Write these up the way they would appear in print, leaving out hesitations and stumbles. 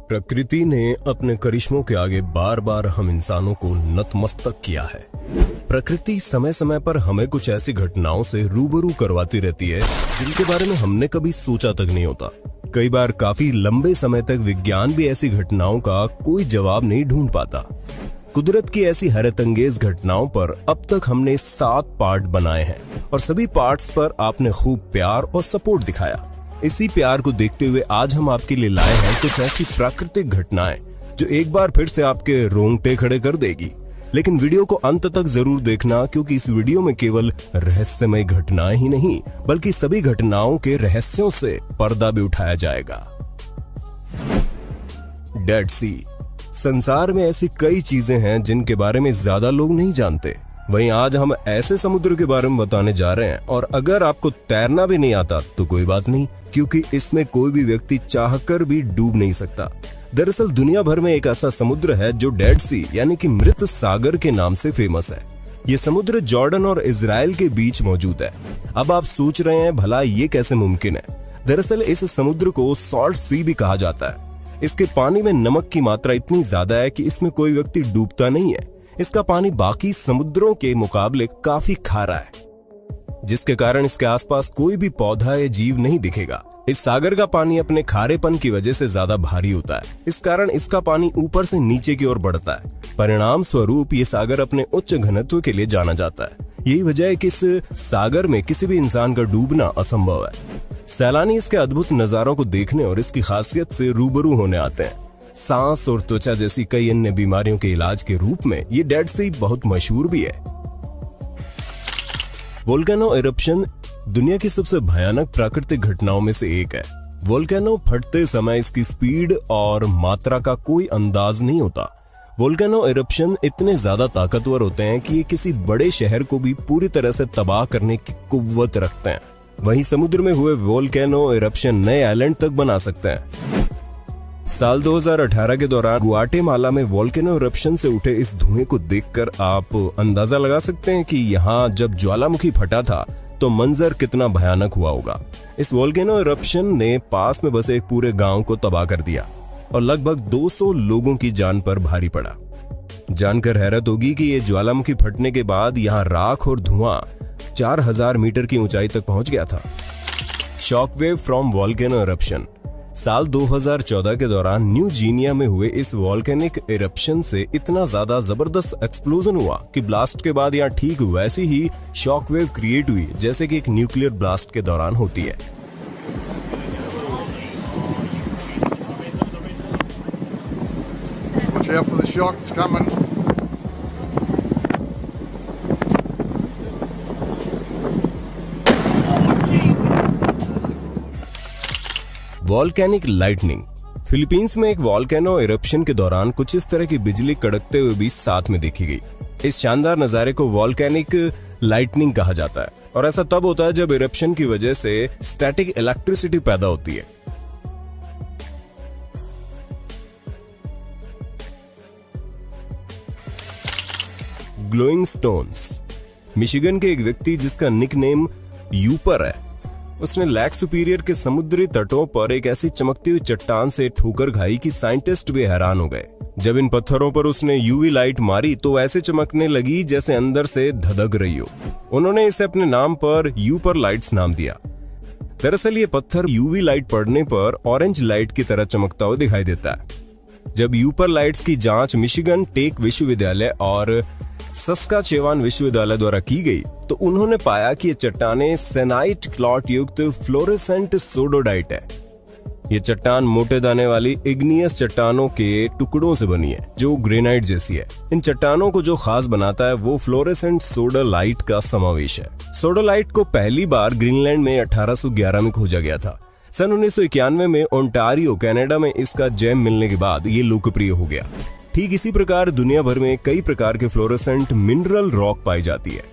प्रकृति ने अपने करिश्मों के आगे बार बार हम इंसानों को नतमस्तक किया है। प्रकृति समय समय पर हमें कुछ ऐसी घटनाओं से रूबरू करवाती रहती है जिनके बारे में हमने कभी सोचा तक नहीं होता। कई बार काफी लंबे समय तक विज्ञान भी ऐसी घटनाओं का कोई जवाब नहीं ढूंढ पाता। कुदरत की ऐसी हैरतअंगेज घटनाओं पर अब तक हमने 7 पार्ट बनाए हैं और सभी पार्ट्स पर आपने खूब प्यार और सपोर्ट दिखाया। इसी प्यार को देखते हुए आज हम आपके लिए लाए हैं कुछ ऐसी प्राकृतिक घटनाएं जो एक बार फिर से आपके रोंगटे खड़े कर देगी। लेकिन वीडियो को अंत तक जरूर देखना, क्योंकि इस वीडियो में केवल रहस्यमय घटनाएं ही नहीं बल्कि सभी घटनाओं के रहस्यों से पर्दा भी उठाया जाएगा। डेड सी। संसार में ऐसी कई चीजें हैं जिनके बारे में ज्यादा लोग नहीं जानते। वहीं आज हम ऐसे समुद्र के बारे में बताने जा रहे हैं, और अगर आपको तैरना भी नहीं आता तो कोई बात नहीं, क्योंकि इसमें कोई भी व्यक्ति चाहकर भी डूब नहीं सकता। दरअसल दुनिया भर में एक ऐसा समुद्र है जो डेड सी यानी कि मृत सागर के नाम से फेमस है। ये समुद्र जॉर्डन और इजराइल के बीच मौजूद है। अब आप सोच रहे हैं भला ये कैसे मुमकिन है। दरअसल इस समुद्र को सॉल्ट सी भी कहा जाता है। इसके पानी में नमक की मात्रा इतनी ज्यादा है कि इसमें कोई व्यक्ति डूबता नहीं है। इसका पानी बाकी समुद्रों के मुकाबले काफी खारा है, जिसके कारण इसके आसपास कोई भी पौधा या जीव नहीं दिखेगा। इस सागर का पानी अपने खारेपन की वजह से ज्यादा भारी होता है। इस कारण इसका पानी ऊपर से नीचे की ओर बढ़ता है। परिणाम स्वरूप ये सागर अपने उच्च घनत्व के लिए जाना जाता है। यही वजह है कि इस सागर में किसी भी इंसान का डूबना असंभव है। सैलानी इसके अद्भुत नजारों को देखने और इसकी खासियत से रूबरू होने आते हैं। सांस और त्वचा जैसी कई अन्य बीमारियों के इलाज के रूप में ये डेड सी बहुत मशहूर भी है। वोल्केनो इरप्शन दुनिया की सबसे भयानक प्राकृतिक घटनाओं में से एक है। वोल्केनो फटते समय इसकी स्पीड और मात्रा का कोई अंदाज नहीं होता। वोल्केनो इरप्शन इतने ज्यादा ताकतवर होते हैं कि ये किसी बड़े शहर को भी पूरी तरह से तबाह करने की कुव्वत रखते हैं। वहीं समुद्र में हुए वोल्केनो इरप्शन नए आइलैंड तक बना सकते हैं। साल 2018 के दौरान गुआटेमाला में वोल्केनो इरप्शन से उठे इस धुएं को देखकर आप अंदाजा लगा सकते हैं कि यहाँ जब ज्वालामुखी फटा था तो मंजर कितना भयानक हुआ होगा। इस वोल्केनो इरप्शन ने पास में बसे एक पूरे गांव को तबाह कर दिया और लगभग 200 लोगों की जान पर भारी पड़ा। जानकर हैरत होगी कि ये ज्वालामुखी फटने के बाद यहाँ राख और धुआं 4000 मीटर की ऊंचाई तक पहुंच गया था। Shockwave from volcano eruption. साल 2014 के दौरान न्यू गिनिया में हुए इस वोल्केनिक इरप्शन से इतना ज्यादा जबरदस्त एक्सप्लोजन हुआ कि ब्लास्ट के बाद यहाँ ठीक वैसी ही शॉकवेव क्रिएट हुई जैसे कि एक न्यूक्लियर ब्लास्ट के दौरान होती है। Watch out for the shock, it's coming. Volcanic lightning. Philippines में एक वॉल्केनो इरप्शन के दौरान कुछ इस तरह की बिजली कड़कते हुए भी साथ में देखी गई। इस शानदार नजारे को वॉल्केनिक लाइटनिंग कहा जाता है, और ऐसा तब होता है जब इरप्शन की वजह से स्टैटिक इलेक्ट्रिसिटी पैदा होती है। Glowing stones. मिशिगन के एक व्यक्ति जिसका निकनेम यूपर है, उसने लेक सुपीरियर के समुद्री तटों पर एक ऐसी चमकती हुई चट्टान से ठोकर खाई कि साइंटिस्ट भी हैरान हो गए। जब इन पत्थरों पर उसने यूवी लाइट मारी तो ऐसे चमकने लगी जैसे अंदर से धधक रही हो। उन्होंने इसे अपने नाम पर यूपर लाइट्स नाम दिया। दरअसल ये पत्थर यूवी लाइट पड़ने पर ऑरेंज लाइट की तरह चमकता हुआ दिखाई देता है। जब यूपर लाइट्स की जांच मिशिगन टेक विश्वविद्यालय और सस्काचेवान विश्वविद्यालय द्वारा की गई तो उन्होंने पाया कि ये चट्टानें सेनाइट क्लॉट युक्त फ्लोरेसेंट सोडोडाइट है। ये चट्टान मोटे दाने वाली इग्नियस चट्टानों के टुकड़ों से बनी है जो ग्रेनाइट जैसी है। इन चट्टानों को जो खास बनाता है वो फ्लोरेसेंट सोडोलाइट का समावेश है। सोडोलाइट को पहली बार ग्रीनलैंड में 1811 में खोजा गया था। सन 1991 में ओंटारियो कनाडा में इसका जैम मिलने के बाद ये लोकप्रिय हो गया। ठीक इसी प्रकार दुनिया भर में कई प्रकार के फ्लोरेसेंट मिनरल रॉक पाई जाती है।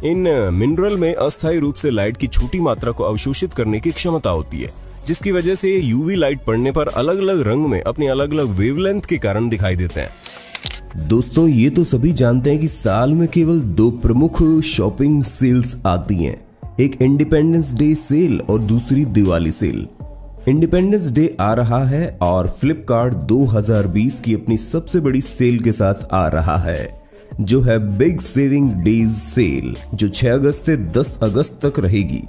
इन मिनरल में अस्थायी रूप से लाइट की छोटी मात्रा को अवशोषित करने की क्षमता होती है, जिसकी वजह से यूवी लाइट पड़ने पर अलग अलग रंग में अपनी अलग अलग वेवलेंथ के कारण दिखाई देते हैं। दोस्तों, ये तो सभी जानते हैं कि साल में केवल 2 प्रमुख शॉपिंग सेल्स आती हैं, एक इंडिपेंडेंस डे सेल और दूसरी दिवाली सेल। इंडिपेंडेंस डे आ रहा है और फ्लिपकार्ट 2020 की अपनी सबसे बड़ी सेल के साथ आ रहा है, जो है बिग सेविंग डेज सेल, जो 6 अगस्त से 10 अगस्त तक रहेगी।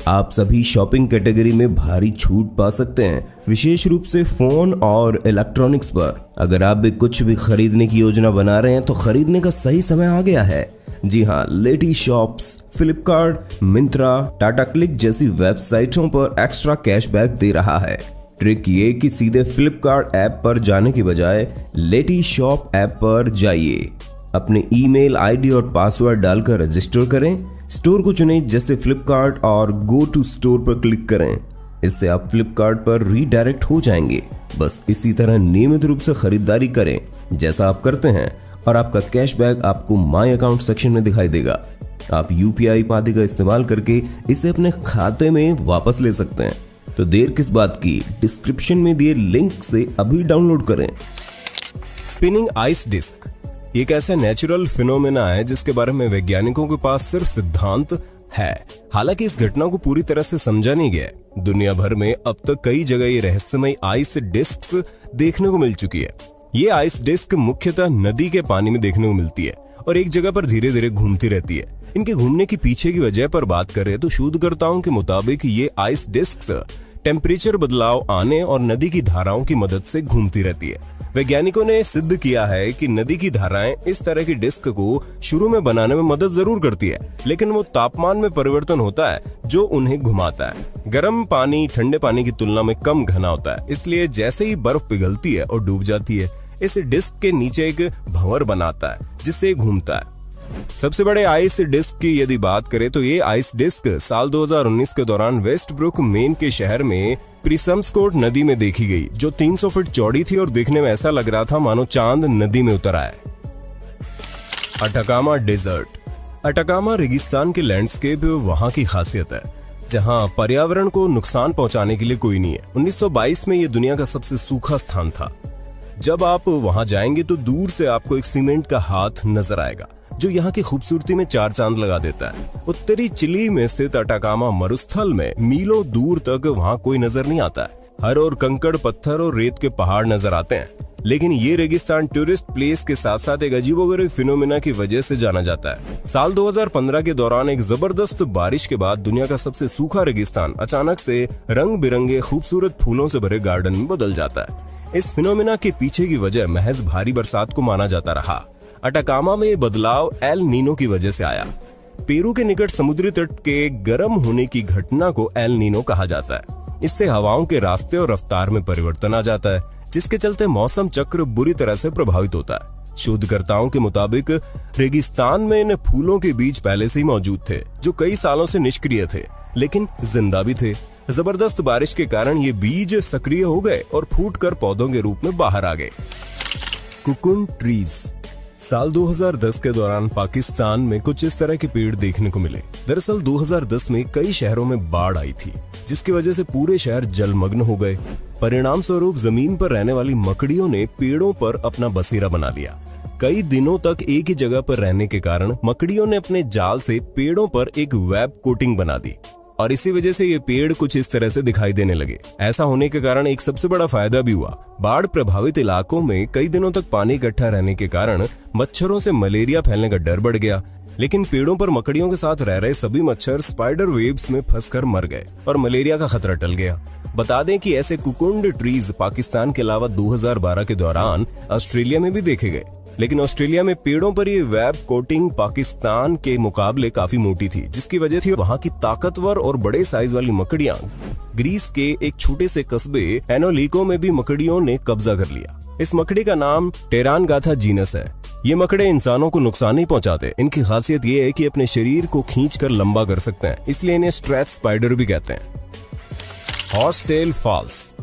आप सभी शॉपिंग कैटेगरी में भारी छूट पा सकते हैं, विशेष रूप से फोन और इलेक्ट्रॉनिक्स पर। अगर आप भी कुछ भी खरीदने की योजना बना रहे हैं तो खरीदने का सही समय आ गया है। जी हाँ, लेटी शॉप्स, फ्लिपकार्ट, मिंत्रा, टाटा क्लिक जैसी वेबसाइटों पर एक्स्ट्रा कैशबैक दे रहा है। ट्रिक ये कि सीधे फ्लिपकार्ट ऐप पर जाने की बजाय लेटी शॉप ऐप पर जाइए, अपने ईमेल आईडी और पासवर्ड डालकर रजिस्टर करें, स्टोर को चुनें जैसे फ्लिपकार्ट और गो टू स्टोर पर क्लिक करें। इससे आप फ्लिपकार्ट पर रीडायरेक्ट हो जाएंगे। बस इसी तरह नियमित रूप से खरीदारी करें जैसा आप करते हैं और आपका कैशबैक आपको माई अकाउंट सेक्शन में दिखाई देगा। आप यूपीआई पादी का इस्तेमाल करके इसे अपने खाते में वापस ले सकते हैं। तो देर किस बात की, डिस्क्रिप्शन में दिए लिंक से अभी डाउनलोड करें। स्पिनिंग आइस डिस्क एक ऐसा नेचुरल फिनोमेना है जिसके बारे में वैज्ञानिकों के पास सिर्फ सिद्धांत है। हालांकि इस घटना को पूरी तरह से समझा नहीं गया। दुनिया भर में अब तक कई जगह ये रहस्यमय आइस डिस्क्स देखने को मिल चुकी है। ये आइस डिस्क मुख्यतः नदी के पानी में देखने को मिलती है और एक जगह पर धीरे धीरे घूमती रहती है। इनके घूमने की पीछे की वजह पर बात करें तो शोधकर्ताओं के मुताबिक ये आइस डिस्क्स टेम्परेचर बदलाव आने और नदी की धाराओं की मदद से घूमती रहती है। वैज्ञानिकों ने सिद्ध किया है कि नदी की धाराएं इस तरह की डिस्क को शुरू में बनाने में मदद जरूर करती है, लेकिन वो तापमान में परिवर्तन होता है जो उन्हें घुमाता है। गर्म पानी ठंडे पानी की तुलना में कम घना होता है, इसलिए जैसे ही बर्फ पिघलती है और डूब जाती है, इस डिस्क के नीचे एक भंवर बनाता है जिससे घूमता है। सबसे बड़े आइस डिस्क की यदि बात करें तो ये आइस डिस्क साल 2019 के दौरान वेस्टब्रुक मेन के शहर में प्रिसम्सकोट नदी में देखी गई, जो 300 फीट चौड़ी थी और देखने में ऐसा लग रहा था मानो चांद नदी में उतर आए। Atacama desert. अटाकामा रेगिस्तान के लैंडस्केप वहां की खासियत है, जहां पर्यावरण को नुकसान पहुंचाने के लिए कोई नहीं है। 1922 में यह दुनिया का सबसे सूखा स्थान था। जब आप वहां जाएंगे तो दूर से आपको एक सीमेंट का हाथ नजर आएगा जो यहाँ की खूबसूरती में 4 चांद लगा देता है। उत्तरी चिली में स्थित अटाकामा मरुस्थल में मीलों दूर तक वहाँ कोई नजर नहीं आता है। हर ओर कंकड़ पत्थर और रेत के पहाड़ नजर आते हैं, लेकिन ये रेगिस्तान टूरिस्ट प्लेस के साथ साथ एक अजीबोगरीब फिनोमेना की वजह से जाना जाता है। साल 2015 के दौरान एक जबरदस्त बारिश के बाद दुनिया का सबसे सूखा रेगिस्तान अचानक से रंग बिरंगे खूबसूरत फूलों से भरे गार्डन में बदल जाता है। इस फिनोमेना के पीछे की वजह महज भारी बरसात को माना जाता रहा। अटाकामा में बदलाव एल नीनो की वजह से आया। पेरू के निकट समुद्री तट के गर्म होने की घटना को एल नीनो कहा जाता है। इससे हवाओं के रास्ते और रफ्तार में परिवर्तन आ जाता है, जिसके चलते मौसम चक्र बुरी तरह से प्रभावित होता है। शोधकर्ताओं के मुताबिक रेगिस्तान में इन फूलों के बीज पहले से ही मौजूद थे, जो कई सालों से निष्क्रिय थे लेकिन जिंदा भी थे। जबरदस्त बारिश के कारण ये बीज सक्रिय हो गए और फूटकर पौधों के रूप में बाहर आ गए। Cocoon trees. साल 2010 के दौरान पाकिस्तान में कुछ इस तरह के पेड़ देखने को मिले। दरअसल 2010 में कई शहरों में बाढ़ आई थी, जिसकी वजह से पूरे शहर जलमग्न हो गए। परिणाम स्वरूप जमीन पर रहने वाली मकड़ियों ने पेड़ों पर अपना बसेरा बना लिया। कई दिनों तक एक ही जगह पर रहने के कारण मकड़ियों ने अपने जाल से पेड़ों पर एक वेब कोटिंग बना दी और इसी वजह से ये पेड़ कुछ इस तरह से दिखाई देने लगे। ऐसा होने के कारण एक सबसे बड़ा फायदा भी हुआ। बाढ़ प्रभावित इलाकों में कई दिनों तक पानी इकट्ठा रहने के कारण मच्छरों से मलेरिया फैलने का डर बढ़ गया, लेकिन पेड़ों पर मकड़ियों के साथ रह रहे सभी मच्छर स्पाइडर वेब्स में फंसकर मर गए और मलेरिया का खतरा टल गया। बता दें कि ऐसे कुकुंड ट्रीज पाकिस्तान के अलावा 2012 के दौरान ऑस्ट्रेलिया में भी देखे गए, लेकिन ऑस्ट्रेलिया में पेड़ों पर ये वेब कोटिंग पाकिस्तान के मुकाबले काफी मोटी थी, जिसकी वजह थी वहां की ताकतवर और बड़े साइज वाली मकड़ियां। ग्रीस के एक छोटे से कस्बे एनोलिको में भी मकड़ियों ने कब्जा कर लिया। इस मकड़ी का नाम टेरानगाथा जीनस है। ये मकड़े इंसानों को नुकसान नहीं पहुंचाते। इनकी खासियत ये है कि अपने शरीर को खींचकर लंबा कर सकते हैं, इसलिए इन्हें स्ट्रेच स्पाइडर भी कहते हैं। Horsetail falls.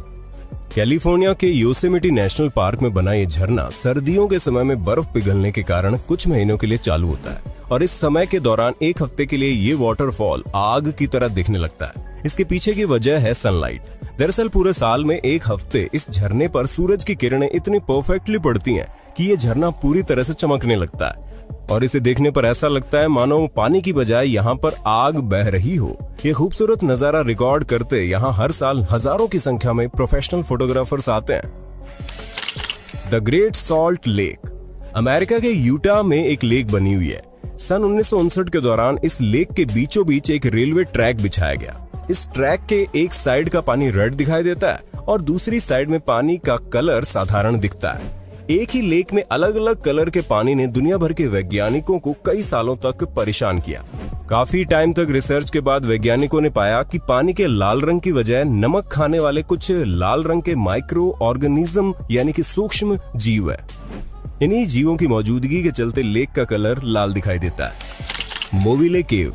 कैलिफोर्निया के योसेमिटी नेशनल पार्क में बना ये झरना सर्दियों के समय में बर्फ पिघलने के कारण कुछ महीनों के लिए चालू होता है और इस समय के दौरान एक हफ्ते के लिए ये वाटरफॉल आग की तरह दिखने लगता है। इसके पीछे की वजह है सनलाइट। दरअसल पूरे साल में एक हफ्ते इस झरने पर सूरज की किरणें इतनी परफेक्टली पड़ती हैं कि ये झरना पूरी तरह से चमकने लगता है। और इसे देखने पर ऐसा लगता है मानो पानी की बजाय यहाँ पर आग बह रही हो। ये खूबसूरत नजारा रिकॉर्ड करते यहाँ हर साल हजारों की संख्या में प्रोफेशनल फोटोग्राफर्स आते हैं। The great salt lake. America के यूटा में एक लेक बनी हुई है। सन 1959 के दौरान इस लेक के बीचों बीच एक रेलवे ट्रैक बिछाया गया। इस ट्रैक के एक साइड का पानी रेड दिखाई देता है और दूसरी साइड में पानी का कलर साधारण दिखता है। एक ही लेक में अलग अलग कलर के पानी ने दुनिया भर के वैज्ञानिकों को कई सालों तक परेशान किया। काफी टाइम तक रिसर्च के बाद वैज्ञानिकों ने पाया कि पानी के लाल रंग की वजह नमक खाने वाले कुछ लाल रंग के माइक्रो ऑर्गेनिज्म यानी कि सूक्ष्म जीव है। इन्हीं जीवों की मौजूदगी के चलते लेक का कलर लाल दिखाई देता है। मोविले केव।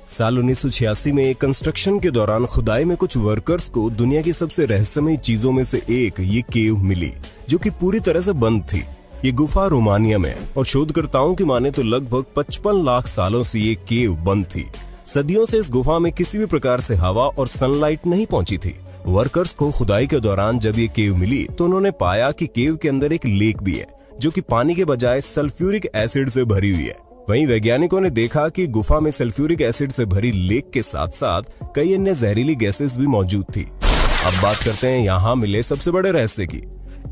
साल 1986 में कंस्ट्रक्शन के दौरान खुदाई में कुछ वर्कर्स को दुनिया की सबसे रहस्यमयी चीजों में से एक ये केव मिली, जो कि पूरी तरह से बंद थी। ये गुफा रोमानिया में है और शोधकर्ताओं की माने तो लगभग 55 लाख सालों से ये केव बंद थी। सदियों से इस गुफा में किसी भी प्रकार से हवा और सनलाइट नहीं पहुंची थी। वर्कर्स को खुदाई के दौरान जब ये केव मिली तो उन्होंने पाया कि केव के अंदर एक लेक भी है, जो कि पानी के बजाय सल्फ्यूरिक एसिड से भरी हुई है। वहीं वैज्ञानिकों ने देखा कि गुफा में सल्फ्यूरिक एसिड से भरी लेक के साथ साथ कई अन्य जहरीली गैसेस भी मौजूद थी। अब बात करते हैं यहाँ मिले सबसे बड़े रहस्य की।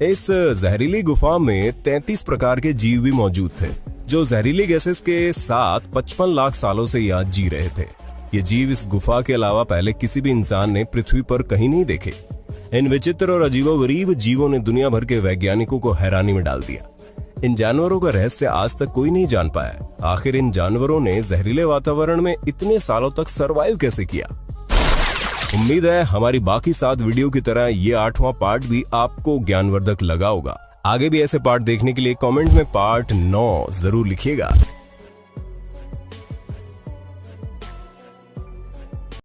इस जहरीली गुफा में 33 प्रकार के जीव भी मौजूद थे, जो जहरीली गैसेस के साथ 55 लाख सालों से यहाँ जी रहे थे। ये जीव इस गुफा के अलावा पहले किसी भी इंसान ने पृथ्वी पर कहीं नहीं देखे। इन विचित्र और अजीबोगरीब जीवों ने दुनिया भर के वैज्ञानिकों को हैरानी में डाल दिया। इन जानवरों का रहस्य आज तक कोई नहीं जान पाया। आखिर इन जानवरों ने जहरीले वातावरण में इतने सालों तक सरवाइव कैसे किया। उम्मीद है हमारी बाकी 7 वीडियो की तरह ये 8वां पार्ट भी आपको ज्ञानवर्धक लगा होगा। आगे भी ऐसे पार्ट देखने के लिए कमेंट में पार्ट 9 जरूर लिखिएगा।